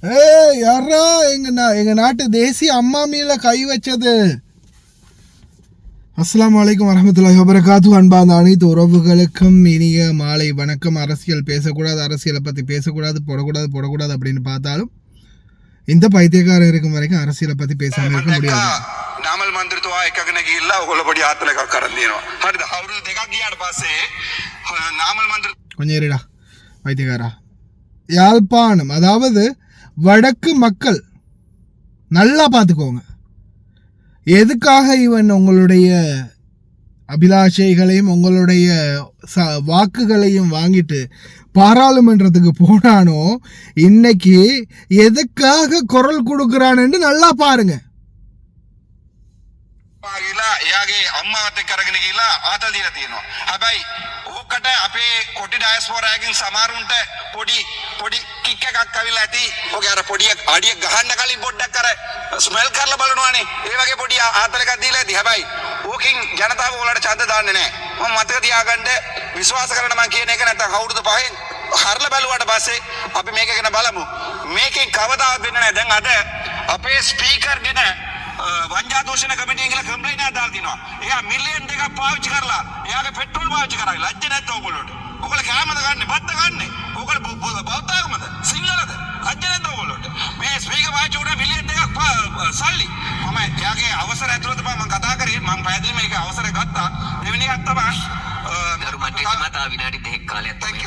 யாரா எங்க நாட்டு தேசிய அம்மா மீல கை வச்சது? அஸ்ஸலாமு அலைக்கும் வரஹ்மத்துல்லாஹி வபரகாத்துஹு. அன்பார்ந்த அனைத்து உறவுகளுக்கும் இனிய மாலை வணக்கம். அரசியல் பேசக்கூடாது, அரசியலை பற்றி பேசக்கூடாது, போடக்கூடாது அப்படின்னு பார்த்தாலும் இந்த பைத்தியக்காரன் இருக்கும் வரைக்கும் அரசியலை பற்றி பேசாமல் இருக்க முடியாது. නාමල් මන්ත්‍රතුමා එකගෙන ගිහිල්ලා ඔයගොල්ලෝ පොඩි ආතල එකක් අරන් දෙනවා. හරිද? අවුරුදු දෙකක් ගියාට පස්සේ නාමල් මන්ත්‍ර கொஞ்சம் இருடா வைத்தியக்காரா. யாழ்ப்பாணம், அதாவது வடக்கு மக்கள் நல்லா பார்த்துக்கோங்க. எதுக்காக இவன் உங்களுடைய அபிலாஷைகளையும் உங்களுடைய வாக்குகளையும் வாங்கிட்டு பாராளுமன்றத்துக்கு போனானோ, இன்னைக்கு எதுக்காக குரல் கொடுக்கிறான்னு நல்லா பாருங்க. එයාගේ අම්මාවත් එක්ක අරගෙන ගිහිල්ලා ආතල් දීලා තියෙනවා. හැබැයි ඕකට අපේ කොටි ඩයස්පෝරාගෙන් සමහරුන්ට පොඩි කික් එකක් අවිලා ඇති. ඔගේ අර පොඩි අඩිය ගහන්න කලින් පොඩ්ඩක් අර ස්මෙල් කරලා බලනවානේ. ඒ වගේ පොඩි ආතල් එකක් දීලා ඇති. හැබැයි ඕකෙන් ජනතාව ඔයාලට ඡන්ද දාන්නේ නැහැ. මම මතක තියාගන්න, විශ්වාස කරන්න මම කියන එක නැත්තම් අවුරුදු 5න් හරලා බැලුවාට පස්සේ අපි මේක ගැන බලමු. මේකෙන් කවදාවත් වෙන්නේ නැහැ. දැන් අද අපේ ස්පීකර් ගැන වංජා දූෂණ කමිටියෙන් කියලා කම්ප්ලේන්ට් එකක් දාලා තිනවා. එයා මිලියන් 2ක් පාවිච්චි කරලා එයාගේ පෙට්‍රෝල් පාවිච්චි කරා. ලැජ්ජ නැද්ද ඔයගොල්ලෝට? ඔයගොල්ලෝ කෑමද ගන්නෙ? බත්ත ගන්නෙ? ඔයගොල්ලෝ බෞද්ධාගමද? සිංහලද? ලැජ්ජ නැද්ද ඔයගොල්ලෝට? මේ ස්පීකර් පාවිච්චි කරා මිලියන් 2ක් සල්ලි. මම එයාගේ අවසර ඇතුළත මම කතා කරේ. මම පැහැදිලිව මේක අවසර ගත්තා. දෙවෙනි එකක් තමයි ගරුමන්ත්‍රීතුමා තා විනාඩි 2ක් කාලයක් තමයි.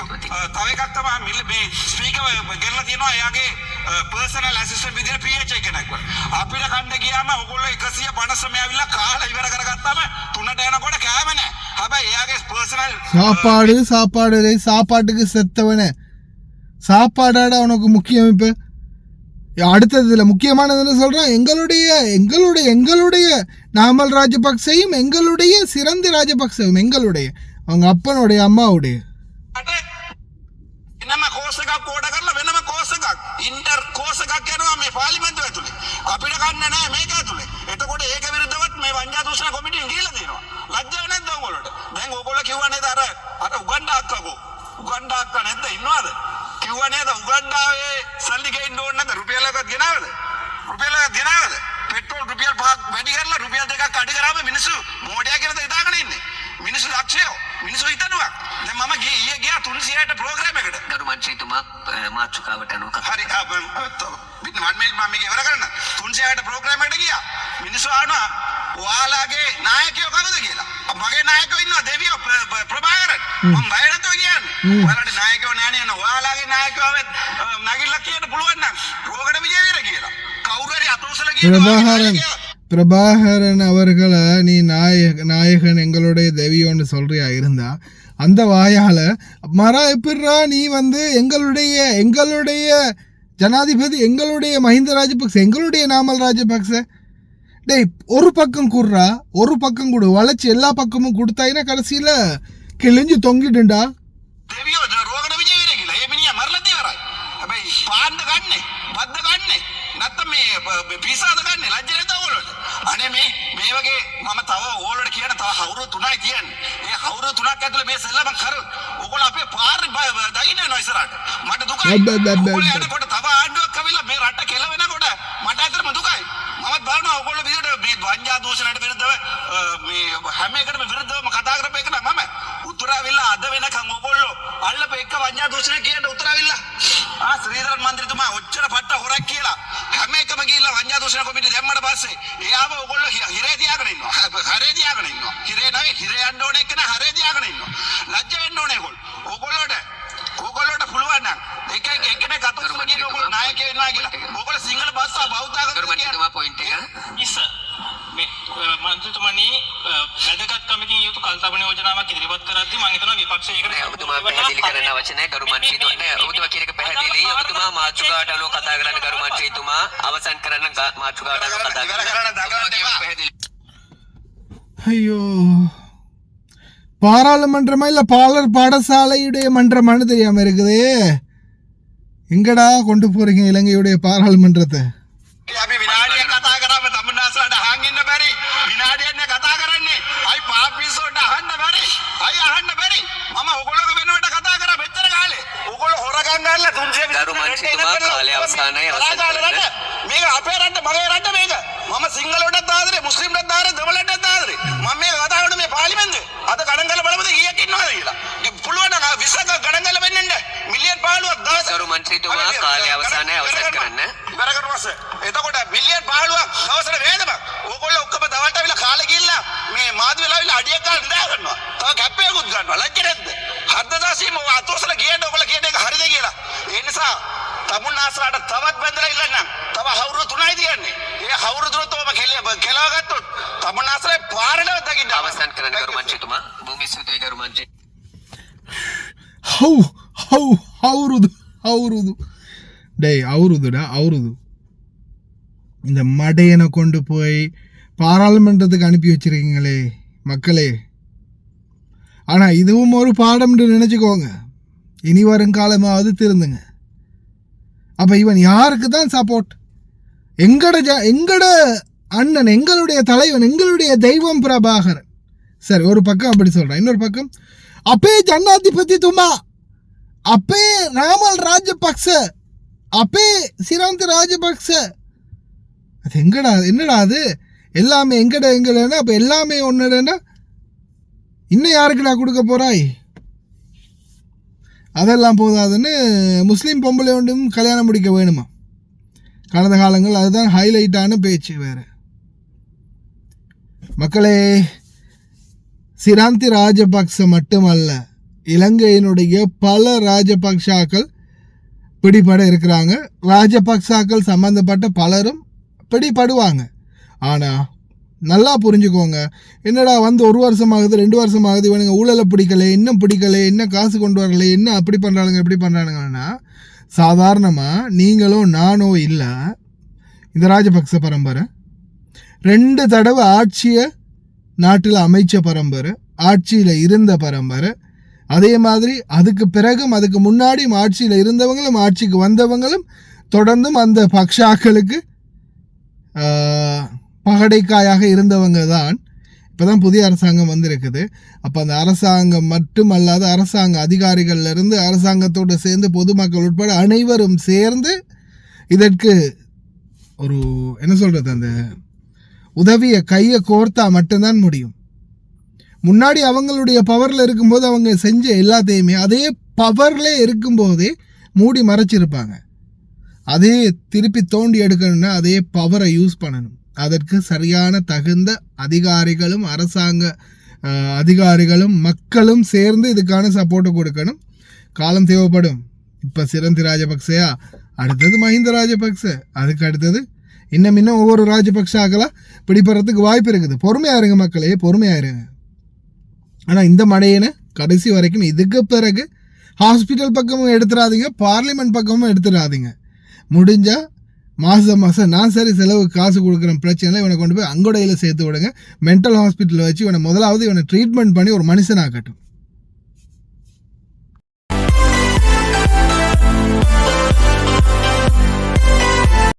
තව එකක් තමයි මේ ස්පීකර් ගෙරලා තියෙනවා එයාගේ පර්සනල් ඇසිස්ටන්ට් විදිහට PH කෙනෙක් වල. අපිට කණ්ඩ ගියාම ඔයගොල්ලෝ 159 ඇවිල්ලා කාලා ඉවර කරගත්තාම 3ට යනකොට කෑම නැහැ. හැබැයි එයාගේ පර්සනல் சாப்பாட்டுக்கு செத்தவனே சாப்பாடாடா உனக்கு முக்கியம். இப்போ அடுத்ததுல முக்கியமானதுன்னு சொல்றேன். எங்களுடைய நாமல் ராஜபக்சையும் எங்களுடைய சிறந்த ராஜபக்சவும் எங்களுடைய அவங்க அப்பனுடைய அம்மாவுடைய වෙනම කෝස් එකක් කෝඩ කරලා වෙනම කෝස් එකක් ඉන්ටර් කෝස් එකක් යනවා මේ පාර්ලිමේන්තුව ඇතුලේ. අපිට ගන්න නැහැ මේක ඇතුලේ. එතකොට ඒක විරුද්ධවත් මේ වංජා දූෂණ කොමිටියෙන් ගිහිල්ලා දෙනවා. ලැජ්ජාව නැද්ද ඔයගොල්ලෝට? දැන් ඔයගොල්ලෝ කිව්වා නේද අර උගණ්ඩා අක්කා නැද්ද ඉන්නවද? කිව්වා නේද උගණ්ඩාවේ සල්ලි ගේන්න ඕන නැද්ද? රුපියලකට ගෙනාවද? පෙට්‍රෝල් රුපියල් 5ක් වැඩි කරලා රුපියල් 2ක් අඩි කරාම මිනිස්සු මොඩියා කියලාද හිතාගෙන ඉන්නේ. මිනිස්සු ලක්ෂයෝ මිනිස්සු හිතනවා. දැන් මම ගියා 300ට ප්‍රෝග්‍රෑම් එකට. ගරුමන්ත්‍රීතුමා මාතෘකාවට අනුව හරි මම මේක ඉවර කරන්න. 300ට ප්‍රෝග්‍රෑම් එකට ගියා. මිනිස්සු ආනවා ඔයාලගේ නායකයෝ කවුද කියලා. මගේ නායකයෝ ඉන්නවා දෙවියෝ ප්‍රභාකරන්. මම බය නැතුව කියන්නේ. ඔයාලට නායකයෝ නැහැ නේ. ඔයාලගේ නායකයෝ නගිල්ලා කියන්න පුළුවන් නම් රෝගඩ විජේවීර කියලා. කවුරු හරි අතෝසල කියනවා. பிரபாகரன் அவர்களை நீ நாயகன் எங்களுடைய தெய்வம்னு சொல்றியா இருந்தா அந்த வாயால எப்படிரா நீ எங்களுடைய ஜனாதிபதி எங்களுடைய மஹிந்த ராஜபக்ச எங்களுடைய நாமல் ராஜபக்ச டேய் ஒரு பக்கம் குடுறா, ஒரு பக்கம் கொடு, வளைச்சு எல்லா பக்கமும் கொடுத்தாயினா கடைசியில கிழிஞ்சு தொங்கிடுண்டா. අනේ මේ වගේ මම තව ඕලට කියන තව අවුරුදු 3යි තියන්නේ. ඒ අවුරුදු 3ක් ඇතුළේ මේ සෙල්ලම කරු. ඔයගොල්ලෝ අපේ පාරේ දකින්න යනවා ඉස්සරහට. මට දුකයි. ඔයගොල්ලෝ යනකොට තව ආණ්ඩුවක් ඇවිල්ලා මේ රට කෙලවෙනකොට මට ඇත්තටම දුකයි. මමත් බලනවා ඔයගොල්ලෝ විදිහට මේ වංජා දූෂණයට විරුද්ධව මේ හැම එකටම විරුද්ධවම කතා කරපු එක නම උතුරාවිල්ලා අද වෙනකන් ඔයගොල්ලෝ අල්ලපු එක වංජා දූෂණ කියන උතුරාවිල්ලා ශ්‍රීධරන් මන්ත්‍රීතුමා ඔච්චර පට්ට හොරක් කියලා හැම එකම ගිහිල්ලා වංජා දූෂණ කොමිටිය දැම්මට පස්සේ එයාම ඔයගොල්ලෝ හිරේ තියාගෙන ඉන්නවා. හිරේ නෙවෙයි හිරේ යන්න ඕනේ එක්කන හරේ තියාගෙන ඉන්නවා. ලැජ්ජ වෙන්න ඕනේ ඔයගොල්ලෝට පුළුවන් නම් එක්කෙනෙක් අතොස්සල කියන ඔයගොල්ලෝ නායකයෙක් වෙනවා කියලා. ඔයගොල්ලෝ සිංහල භාෂාව බෞද්ධාගම කියන පොයින්ට් එක ඉස්ස මේ මන්ත්‍රීතුමනි වැදගත් කමිටින් යුතු කල්පනා යෝජනාවක් ඉදිරිපත් කරද්දී මම හිතනවා විපක්ෂයකට ඔබතුමා පැහැදිලි කරන්න අවශ්‍ය නැහැ ගරුමන්ත්‍රීතුමා. ඔබතුමා කියන එක පැහැදිලි. ඔබතුමා මාතෘකාවට අනුව කතා කරන්න ගරුමන්ත්‍රීතුමා අවසන් කරන්න මාතෘකාවට අනුව කතා කරන්න. ஐயோ, பாராளுமன்றமா இல்ல பாடசாலையுடைய மன்றமானு தெரியாம இருக்குது. எங்கடா கொண்டு போறீங்க இலங்கையுடைய பாராளுமன்றத்தை? කරලා 300 ගරු මන්ත්‍රීතුමා කාලය අවසానයි අවසන් කරන්න. මේක අපේ රට මගේ රට මේක. මම සිංහලවටත් ආදරේ මුස්ලිම්ටත් ආදරේ දෙමළටත් ආදරේ. මම මේ කතා කරන මේ පාර්ලිමේන්තුවේ අද ගණන් කරලා බලමුද කීයක් ඉන්නවද කියලා. පුළුවන් නම් 20ක ගණන් කරලා වෙන්නන්න. මිලියන් 15ක් දවස්. ගරු මන්ත්‍රීතුමා කාලය අවසానයි අවසන් කරන්න. ඉවර කරනවාස. එතකොට මිලියන් 15ක් දවසට වේදමක්. ඕගොල්ලෝ ඔක්කොම දවල්ට අවිලා කාලේ ගිහිල්ලා මේ මාධ්‍ය වෙලාවිලා අඩියක් ගන්න නිදා ගන්නවා. තව කැප්පයකුත් ගන්නවා. ලැජ්ජ නැද්ද? හර්ධදාසීම අතෝසල ගියන්න ඔයගොල්ලෝ කියන එක හරිද කියලා. ඒ නිසා තමුන්නාසලාට තවත් බඳලා ඉල්ලන්නම්. තව හවුරු 3යි තියන්නේ. ඒ හවුරු 3 තෝම කෙලව ගත්තොත් තමුන්නාසලේ පාරණව දකින්න අවසන් කරන්න ගරු මන්ත්‍රීතුමා. භූමි ස්තුතියි ගරු මන්ත්‍රී. அவருது டேய் அவருது இந்த மடையனை கொண்டு போய் பாராளுமன்றத்துக்கு அனுப்பி வச்சிருக்கீங்களே மக்களே. ஆனால் இதுவும் ஒரு பாடம்னு நினச்சிக்கோங்க. இனி வருங்காலமாவது திருந்துங்க. அப்போ இவன் யாருக்கு தான் சப்போர்ட்? எங்கட அண்ணன், எங்களுடைய தலைவன், எங்களுடைய தெய்வம் பிரபாகரன். சரி, ஒரு பக்கம் அப்படி சொல்கிறேன். இன்னொரு பக்கம் அப்பே ஜனாதிபதி துமா, அப்பே ராமல் ராஜபக்ச, அப்பே சிராந்த் ராஜபக்ச. அது என்னடா அது எல்லாமே எங்கடனா அப்போ எல்லாமே ஒன்றுடனா இன்னும் யாருக்கு நான் கொடுக்க போகிறாய்? அதெல்லாம் போதாதுன்னு முஸ்லீம் பொம்பளை ஒன்றும் கல்யாணம் முடிக்க வேணுமா? கடந்த காலங்கள் அதுதான் ஹைலைட்டான பேச்சு. வேறு மக்களே, சிராந்தி ராஜபக்ச மட்டுமல்ல, இலங்கையினுடைய பல ராஜபக்சாக்கள் பிடிபட இருக்கிறாங்க. ராஜபக்சாக்கள் சம்பந்தப்பட்ட பலரும் பிடிபடுவாங்க. ஆனால் நல்லா புரிஞ்சுக்கோங்க, என்னடா வந்து 1 வருஷம் ஆகுது 2 வருஷம் ஆகுது, இவனுங்க ஊழலை பிடிக்கலை, இன்னும் பிடிக்கலை, என்ன காசு கொண்டு வரலை, என்ன அப்படி பண்ணுறானுங்க எப்படி பண்ணுறானுங்கன்னா, சாதாரணமாக நீங்களோ நானோ இல்லை, இந்த ராஜபக்ச பரம்பரை 2 தடவை ஆட்சியை நாட்டில் அமைச்ச பரம்பரை, ஆட்சியில் இருந்த பரம்பரை. அதே மாதிரி அதுக்கு பிறகும் அதுக்கு முன்னாடியும் ஆட்சியில் இருந்தவங்களும் ஆட்சிக்கு வந்தவங்களும் தொடர்ந்தும் அந்த பக்ஷாக்களுக்கு பகடைக்காயாக இருந்தவங்க தான். இப்போ தான் புதிய அரசாங்கம் வந்திருக்குது. அப்போ அந்த அரசாங்கம் மட்டுமல்லாத அரசாங்க அதிகாரிகள்லேருந்து அரசாங்கத்தோடு சேர்ந்து பொதுமக்கள் உட்பட அனைவரும் சேர்ந்து இதற்கு ஒரு என்ன சொல்கிறது, அந்த உதவியை கையை கோர்த்தா மட்டும்தான் முடியும். முன்னாடி அவங்களுடைய பவரில் இருக்கும்போது அவங்க செஞ்ச எல்லாத்தையுமே அதே பவர்லே இருக்கும்போதே மூடி மறைச்சிருப்பாங்க. அதே திருப்பி தோண்டி எடுக்கணும்னா அதே பவரை யூஸ் பண்ணணும். அதற்கு சரியான தகுந்த அதிகாரிகளும் அரசாங்க அதிகாரிகளும் மக்களும் சேர்ந்து இதுக்கான சப்போர்ட்டை கொடுக்கணும். காலம் தேவைப்படும். இப்போ சிரந்தி ராஜபக்சையா, அடுத்தது மஹிந்த ராஜபக்ச, அதுக்கு அடுத்தது இன்னும் ஒவ்வொரு ராஜபக்சாக்களாக பிடிப்படுறதுக்கு வாய்ப்பு இருக்குது. பொறுமையாக இருங்க மக்களே, பொறுமையாக இருங்க. ஆனால் இந்த மடையனை கடைசி வரைக்கும் இதுக்கு பிறகு ஹாஸ்பிட்டல் பக்கமும் எடுத்துடாதீங்க, பார்லிமெண்ட் பக்கமும் எடுத்துடாதீங்க. முடிஞ்சால் மாதம் நான் சரி செலவுக்கு காசு கொடுக்குறேன், பிரச்சனை இவனை கொண்டு போய் அங்கோடையில் சேர்த்து விடுங்க. மென்டல் ஹாஸ்பிட்டலில் வச்சு இவனை முதலாவது ட்ரீட்மெண்ட் பண்ணி ஒரு மனுஷனாகட்டும்.